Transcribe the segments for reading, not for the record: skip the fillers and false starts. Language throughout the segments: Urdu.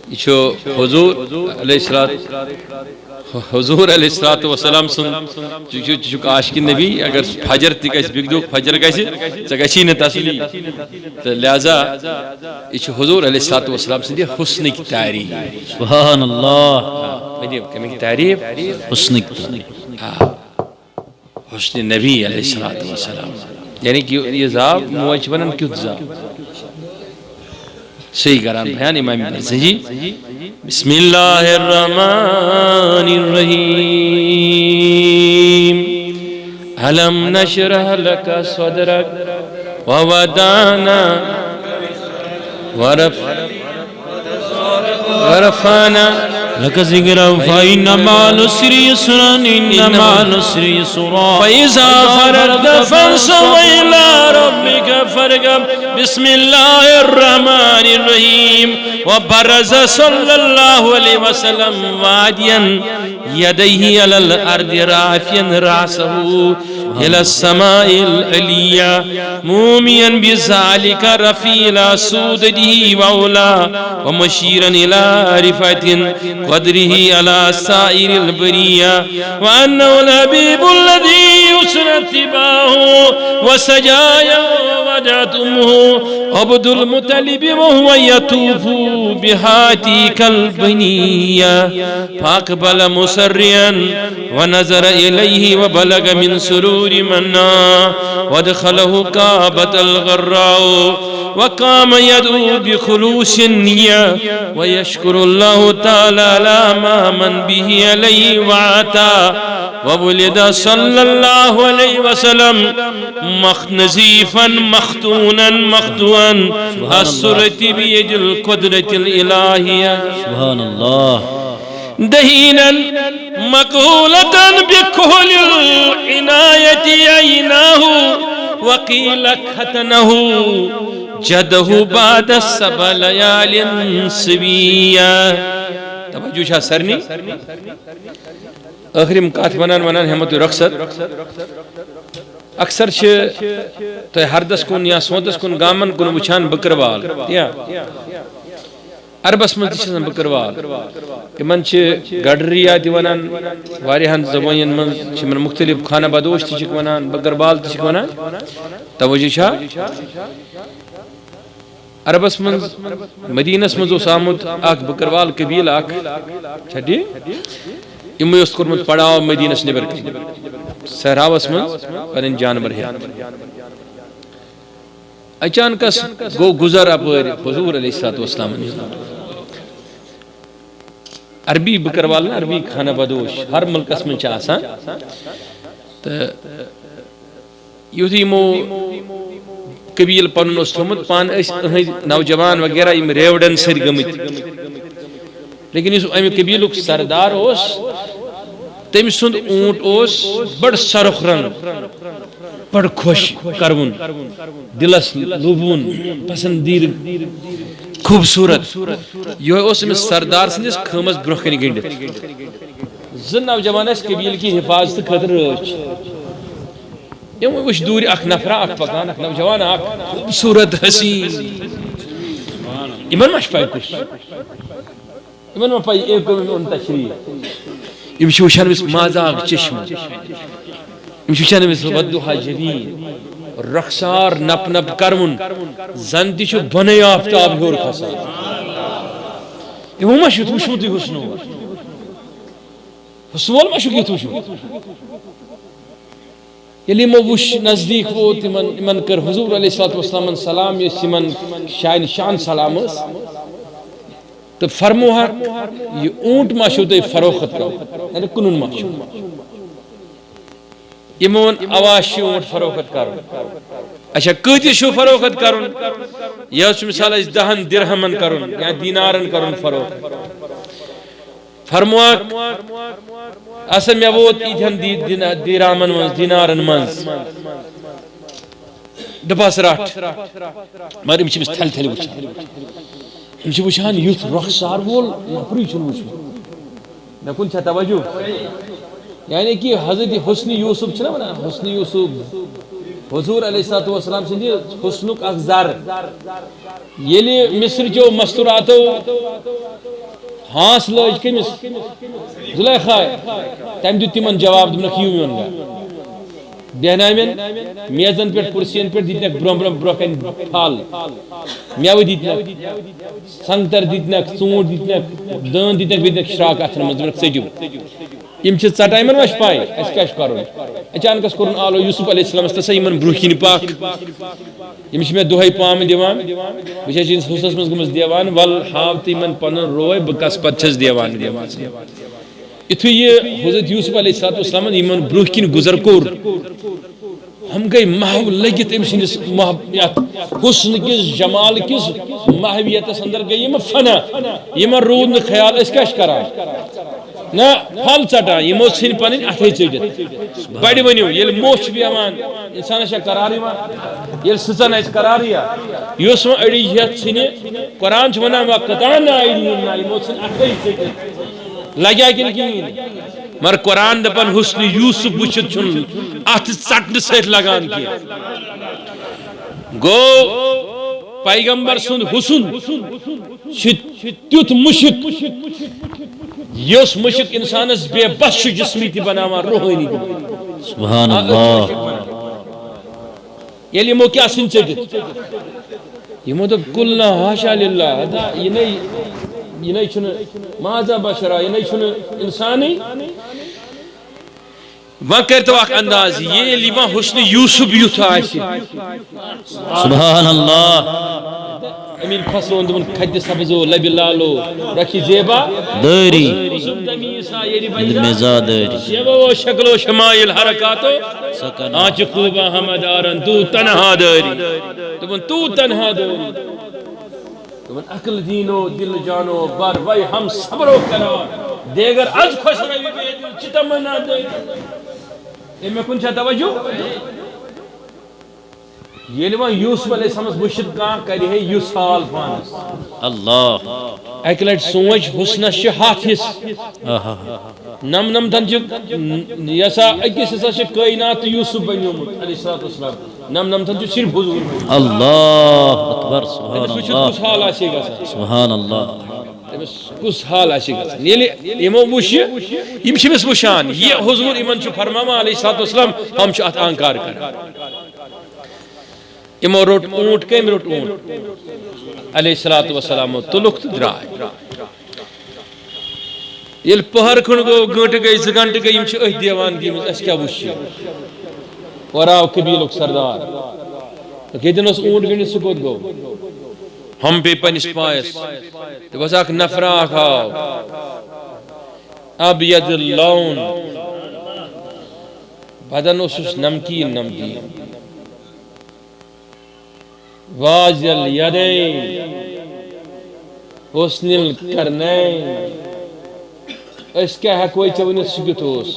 یہ حضور علیہ السلام سن عاشق نبی اگر فجر تہ گژھِ بگدو فجر گژھِ ژےٚ گژھی نہٕ تسلی تو لہذا یہ حضور علیہ السلام سندِ حسنک تعریف سبحان اللہ کمک تعریف حسنک حسن نبی علیہ السلام یعنی کہ یہ زاب موج ونن کیُتھ زاب صحیح کران بیان امام برزنجی بسم اللہ الرحمن الرحیم علم نشرح لك صدرك ووضعنا ورفعنا لك ذكرا فإن مع العسر يسرا إن مع العسر يسرا فإذا فرغت فانصب إلى ربك فارغب بسم الله الرحمن الرحيم وبرز صلى الله عليه وسلم واديا يديه على الأرض رافعا رأسه إلى السماء العليا موميا بذلك رفيع سوده وأولى ومشيرا إلى رفعة قدره على سائر البرية وأنه الحبيب الذي يسر اتباعه وسجايا ودعتمه عبد المطلب وهو يطوف بهاتيك البنية فأقبل مسريا ونظر إليه وبلغ من سرور منا وادخله كعبة الغراء وقام يدعو بخلوص النية ويشكر الله تعالى على ما من به عليه وعطا وولد صلى الله عليه وسلم نزيفا مختونا مخدوعا السرة بيد القدرة الإلهية سبحان الله دهينا مكهولة بكهل العناية عيناه وقيل ختنه جده بعد 7 ليال سوية توجہ چھا سرنی آخری مقات ونان ہمت رخصت اکثر تو ہردس کن یا سونتس کن گامن کن وچھان بکروال عربس من تشان بکروال یمن گڈریا تہ ونان واریہن زبانن من مختلف خانہ بدوش تہ ونان بکروال تہ ونان توجہ چھا عربس من مدینس من آمت اخ بکروال قبیل اخ چھٹی یمو اس کورمت پڑاو مدینس نبر صحراوس من پنن جانور ہے اچانکس گو گزر اپر حضور علیہ السلام عربی بکروال عربی خانہ بدوش ہر ملکس من آسان تو یتھ یمو قبیل پن تھومت پان نوجوان وغیرہ یم ریوڈن سر گمت لیکن اس ام قبیل سردار اس تم سند اونٹ اس بڑ سرخ رنگ بڑ خوش کرون دلس لوبون پسندید خوبصورت یہ اس سردار سندس خمس برکن گنڈت زن نوجوان اس قبیل کی حفاظت خاطر رچ یم وش دور اخ نفر اخ پکان اخ نوجوان اخ خوبصورت حسین یمن مش پائی کچھ یمن ما پائی ایک ان تشریح یم وچھان مس مازاغ چشم یم وچھان مس ودوہا جبین رخسار نپ نپ کرون زن تہ بنے آفتاب ہور کھسان یم ما چھ وچھو تہ حسنو حسول ما چھ وچھو یلی مو وش نزدیک ووت من کر حضور علیہ السلام سلام یس من شان سلام تو فرموہا یہ اونٹ ما شو تہ فروخت کرو یعنی کنن ما شو یہ مون آواز اونٹ فروخت کرو اچھا کتی شو فروخت کرن یا مثال 10 درہمن کرن یا دینارن کرن فروخت فرموہا اصل میں ووت ایتھن دیرامن من دینارن من دپاس رٹ مگر ام چھ تھل تھل وچھان ام چھ وچھان یوت رخسار وول نفری چھ وچھان نہ کن چھ توجہ یعنی کہ حضرت حسن یوسف چھ نا حسن یوسف حضور علیہ السلام سندی حسنک اخ زر یلی مصر چو مستوراتو ہانس لوج کمس زلیخا تم دیت تمن جواب دمنک یو میون گا بیہنامین میزن پہ کرسین پہ دیتنک برم برم برکن پھال میو دیتنک سنگتر دیتنک ژوٗنٛٹھ دیتنک دان دیتنک بیتنک شراک اتھن مز دمنک ژٔٹِو یم چھ ژٹان یمن وش پاے اس کیا کرن اچانکس کرن آلو یوسف علیہ السلام تسا یمن برکین پاک یم چھ مے دہے پام دیوان بچ چھ حسس مز گمس دیوان ول ہاو تمن پن روے بکس پت چھس دیوان یتھے یہ حضرت یوسف علیہ السلام یمن برکین گزر کور ہم گئی محو لگت ام سندس حسن کس جمال کس محویت اندر گئی یم فنا یمن رود نہ خیال اس کیا کران نا پھل ژٹان یمو ژھٕنۍ پنٕنۍ اَتھے ژٔٹِتھ بڑِ ؤنِو ییٚلہِ موٚچھ بیٚہوان اِنسانس چھا قرار یِوان ییٚلہِ سٕژن آسہِ قرار یا یُس وۄنۍ أڑِج ہٮ۪تھ ژھٕنہِ قرآن چھُ وَنان وَقَطَعْنَا أَيْدِيَهُنَّ یِمو ژھٕنۍ اَتھے ژٔٹِتھ لگیا کِنہٕ کِہیٖنۍ مگر قرآن دپان حسن یوسف وٕچھِتھ چھُنہٕ اَتھٕ ژٹنہٕ سۭتۍ لگان کینٛہہ گوٚو پیغمبر سُنٛد حسن چھُ تیُتھ مُشک یس مشک انسانس بے بس جسمی تہ بناوان روحانی سبحان اللہ ییٚلہِ یمو کیا سن ژٔٹِتھ یمو دوٚپ قُلنا حاشا للہ یہِ نے چھُنہٕ ماذا بشرا یہِ نے چھُنہٕ انسانٕے وۄنۍ کٔرۍتو اکھ انداز ییٚلہِ یِوان حسن یوسف یُتھ آسہِ سبحان اللہ امین فصلون دمن کھدِ سبزو لبِ لالو رکھی زیبا داری مزا داری شیبو شکل و شمائل حرکاتو آنچ خوبا ہمدارن تو تنہا داری دمن تو تنہا داری دمن عقل دینو دل جانو بار بھائی ہم صبرو کرو دیگر از خوش روی بے دل چتا منا داری اے میں کن چاہ توجہ یہ لوگ یوسف علیہ السلام وشد کان کری ہے یوسال پانس اللہ ایک لٹ سوچ حسن شہاتس نم نم تنجک یسا اکس ہسا چھ کائنات یوسف بنیومت علیہ السلام نم نم تنجک صرف حضور اللہ اکبر سبحان اللہ کس حال آسی گا سبحان اللہ کس حال آسی گا یعنی یمو وش یم چھمس وشان یہ حضور ایمن چھ فرماما علیہ السلام ہم چھ ات انکار کر یمو روٹ اونٹ کم روٹ اونٹ علیہ السلام تلک تو درائے یل پہر کھن گو گھنٹہ گئی زٕ گھنٹہ گئی یم چھ اہ دیوان گیمز اس کیا وش اور آو قبیلک سردار کتن اس اونٹ گنڈ سہ کوت گو ہم پہ پنس پایس تو بس اک نفرا آو ابید اللون بدن اس نمکین نمکین واضح الیدین حسن القرنین اس کیا ہے کوئی چونیت سکت ہوس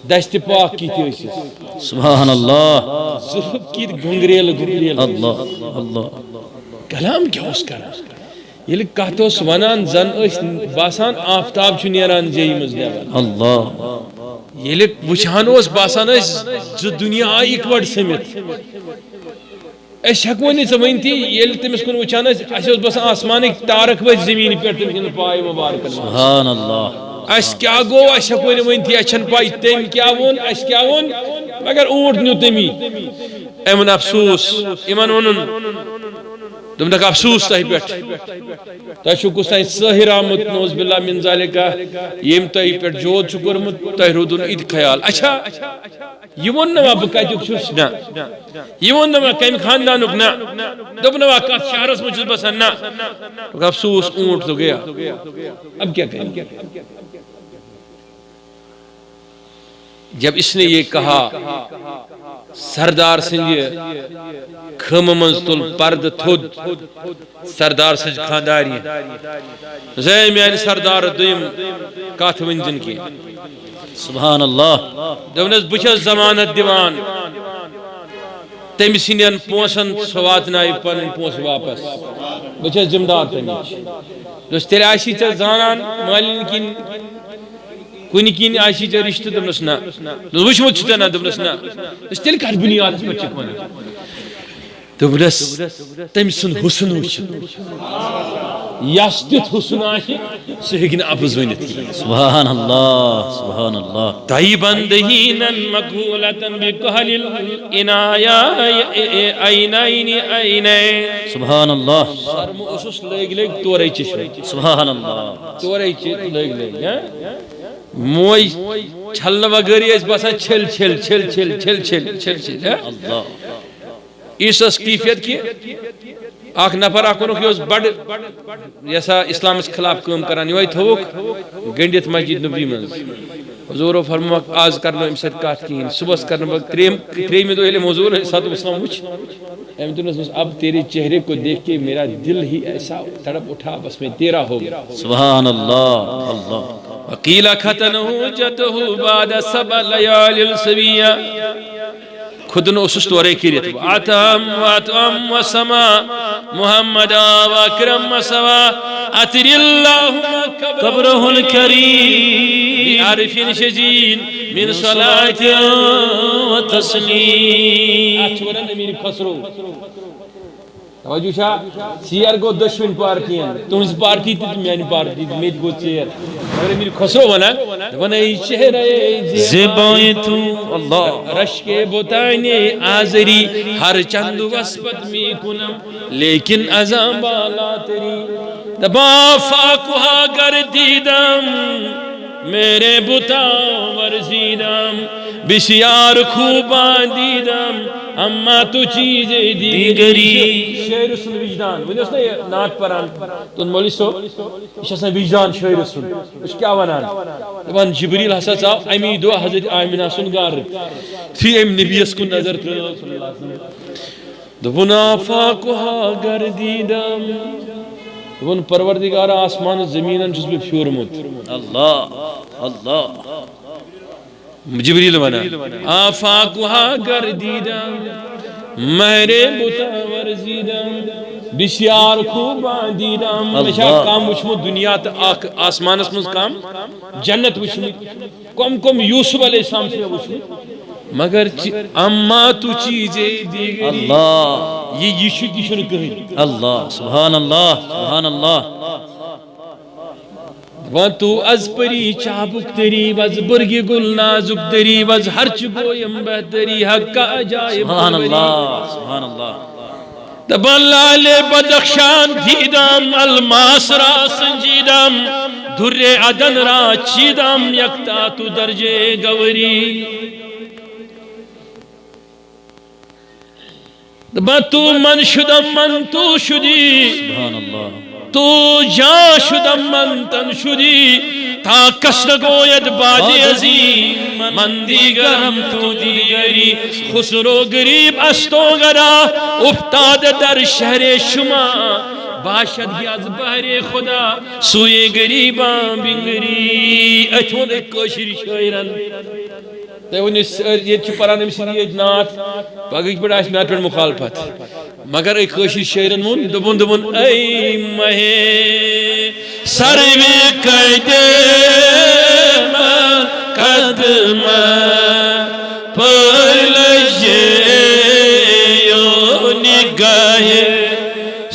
دست پاک کی تھی اسیس سبحان اللہ ضرب کی گھنگریل گھنگریل اللہ اللہ کلام کیا اس کرا یہ کہت اس ونان زن اس باسان آفتاب چھ نیران جئی مزدیوان اللہ یہ وچھان اس باسان اس جو دنیا آئی اکوڑ سمیت اس ہکونی زمینتی یل تمس کن وچھان اس بس آسمانک تارک وچ زمین پر تم پائے مبارک سبحان اللہ اس کیا گو اس ہکونی ونتی اچھن پائی تم کیا ون اس کیا ون مگر اونٹ نیو تمی ایمن افسوس ایمن ونن تم تک افسوس تہ پہ تہ کس تین ظاہر آمت نوز باللہ من ذالکہ یم تہ پہ جود کورمت تہ رودن ات خیال اچھا یہ ون نا بہ کتک چھس نا یہ ون نا کم خاندانک نا دپ نا کت شہرس من چھس بسان نا افسوس اونٹ تو گیا اب کیا کریں جب اس نے یہ کہا سردار سنجھ خم منز تل پرد تھود سردار سنجھ خانداری زی میان سردار دویم کات ونجن کی سبحان اللہ دونس بچس ضمانت دیوان تم سندین پونسن سواتنائی پن پونس واپس بچس ذمہ دار تمیچ دوست تیرے آسی تے زانان مالین کن کنی کن آسی ژے رشتہ دپنس نا وچمت چھ نا دپنس نا تیل کت بنیاد پہ چھ ون دپنس تم سن حسن وچ یس تیت حسن آسہ سہ ہیکہ نہ اپز ونت سبحان اللہ سبحان اللہ طیبا دہینا مقبولتا بکحل العنایا عینین عینین سبحان اللہ سرم اسس لگ لگ تورے چشم سبحان اللہ تورے لگ لگ موئی چھلنہ وغیرہ اس باسا چھل چھل چھل چھل چھل چھل چھل چھل اللہ اس کیفیت کی اخ نفر اخونک یہ بڑ یسا اسلامس خلاف کام کران یہ تھوک گنڈت مسجد نبی من حضور فرمو آز کرنو ام سات کات کہین صبح کرنو تریمہ دہ حضور صلی اسلام وچ ام دنس اب تیرے چہرے کو دیکھ کے میرا دل ہی ایسا تڑپ اٹھا بس میں تیرا ہو گیا سبحان اللہ اللہ وقیل ختنہ جتہ بعد 7 لیال السویہ خودن اسس تورے کرت آتم واتم وسما محمد واکرم مسوا اتر اللہم قبرہ الکریم بعرف شجین من صلاة وتسلیم اچھوڑن امیر خسرو توجہ شاہ سیر گو دشوین پارٹی تہذ پارٹی تھی میانی پارٹی میت گو سیر مگر امیر خسرو ونان ای چہرے زیبائیں تو اللہ رش کے بوتانے آزری ہر چند وسپت می کنم لیکن ازاں بالا تری دبا فاقوہا گردیدم میرے بتا ورزیدم بسیار خوبان دیدم اما تو چیزیں دیگری شعر سن وجدان وہ اس نے نعت پران تو مولی سو اس نے وجدان شعر سن اس کیا ونان دپان جبریل ہسا ژاو امی دو حضرت آمینہ سن گھر تھی ام نبیس کن نظر تر صلی اللہ علیہ وسلم دپن آفاقہا گردیدم دپن پروردگار آسمان زمینن چھس بہ پھیورمت اللہ اللہ جبریل ونان آفاقہا گردیدم مہرے بتا ورزیدم بسیار خوبان دیدم مشا کام وچمت دنیا تو آسمانس مز کام جنت وچمت کم کم یوسف علیہ السلام سے وچمت مگر اما تو چیزیں دیگری اللہ یہ چھن کہیں اللہ سبحان اللہ سبحان اللہ وان تو از پری چابک تری وز برگی گل نازک تری وز ہرچ گویم بہتری حق کا عجائب سبحان اللہ سبحان اللہ دبن لال بدخشان دیدم الماس را سنجیدم در عدن را چیدم یکتا تو درجے گوری دبن تو من شدم من تو شدی سبحان اللہ تو جا شدم من تن شدی تا کس نگوید باد عظیم من دیگرم تو دیگری خسرو غریب استو گرا افتاد در شہر شما باشد گیاز بہر خدا سوئے غریباں بنگری اتون کوشر شاعرن یہ پران امس نعت پگہ پہ میت پہ مخالفت مگر اے کوشر شاعرن ون دبن دبن اے مہے سروی قدم قدم پر لجے یو نگاہ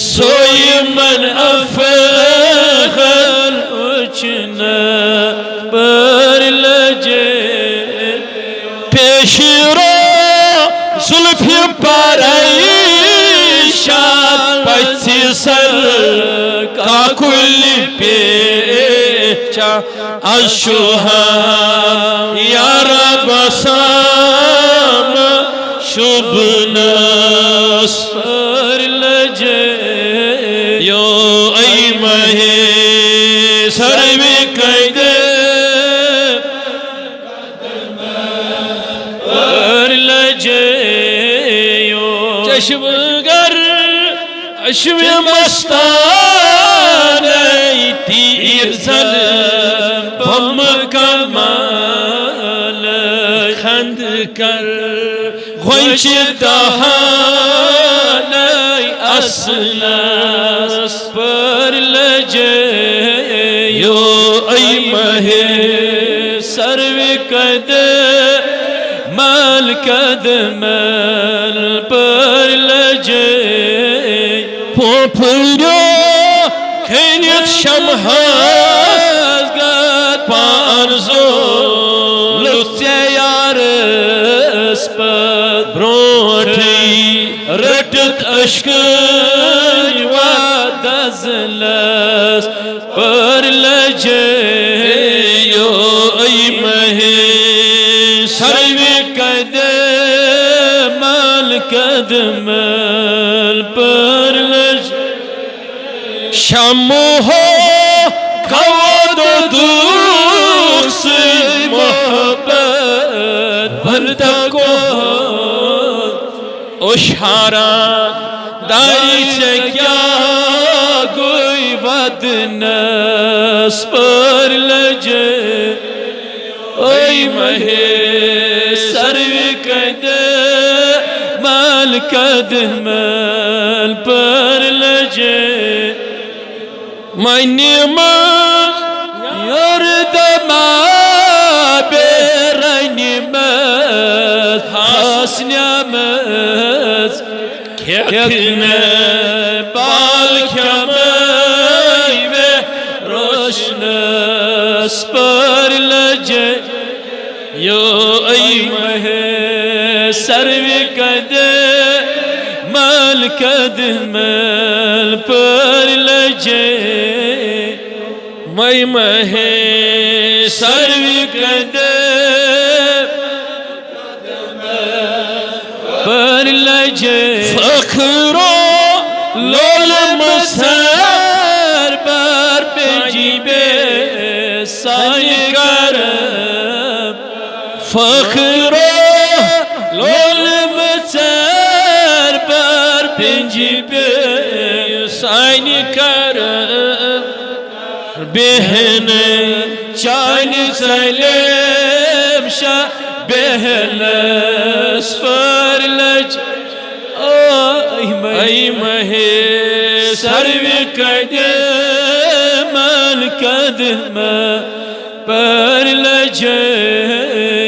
سوئی من افخر اچنا پر لجے پیش رو زلفی پریشان پچھی سر کا کل پیچا اشوہا یا رب سام شبناس پر لجے یو ای مہی سروی قیدے چشم گر اشم مستان تیر زن بم کمال خند کر غنچ دہان اسناس پر لجے یو ای مہی قدم پر لجے پوپھرو کھنیت شمحاز گت پانزو لسے یارس پت بروٹھی رٹت اشکن و دزلس پر لجے یو ای مہی سروی قدمل قدمل پر لجے شمو ہو خواد و دوس محبت بھرتا کو اشاران داری سے کیا کوئی بدنس پر لجے ای مہی سروی قدمل قدمل پر لجے معنی مز یردما بیرنی مز حسنیمز کھیکنے بال کھیمی و روشنس پر لجے یو ای مہی سروی قدمل قدمل پر لجے مئی مہی سروی قدمل پر لجے فخرو لول مسر بر بجیبے سائی کرم فخرو لول مسر بر بجیبے سائی کرم بہن چان سلیم شاہ بہنس پر لج ای مہی سروی قدمل قدمل پر لجے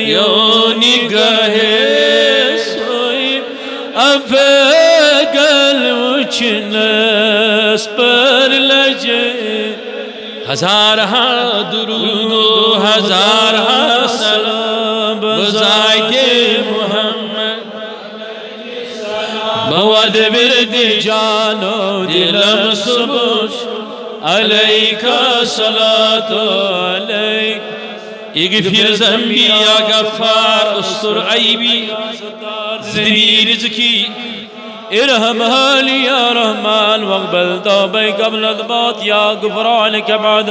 یو نگاہ سوئی افگل وچنس پر لجے ہزارہا درود و ہزارہا سلام بزائد محمد مواد برد جانو دلم سبوش علیکہ صلاة علیک اغفر ذنبی یا غفار استر عیبی زدی رزقی ارحم حالی یا رحمان واقبل توبی قبل الضباط یا غفرانک بعد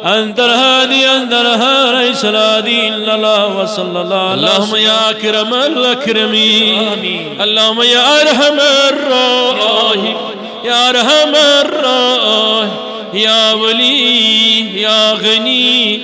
انت الهادی انت الهادی سلادی اللہ وصل اللہ اللہم یا اکرم الاکرمین اللہم یا ارحم الراحمین یا ارحم الراحمین یا ولی یا غنی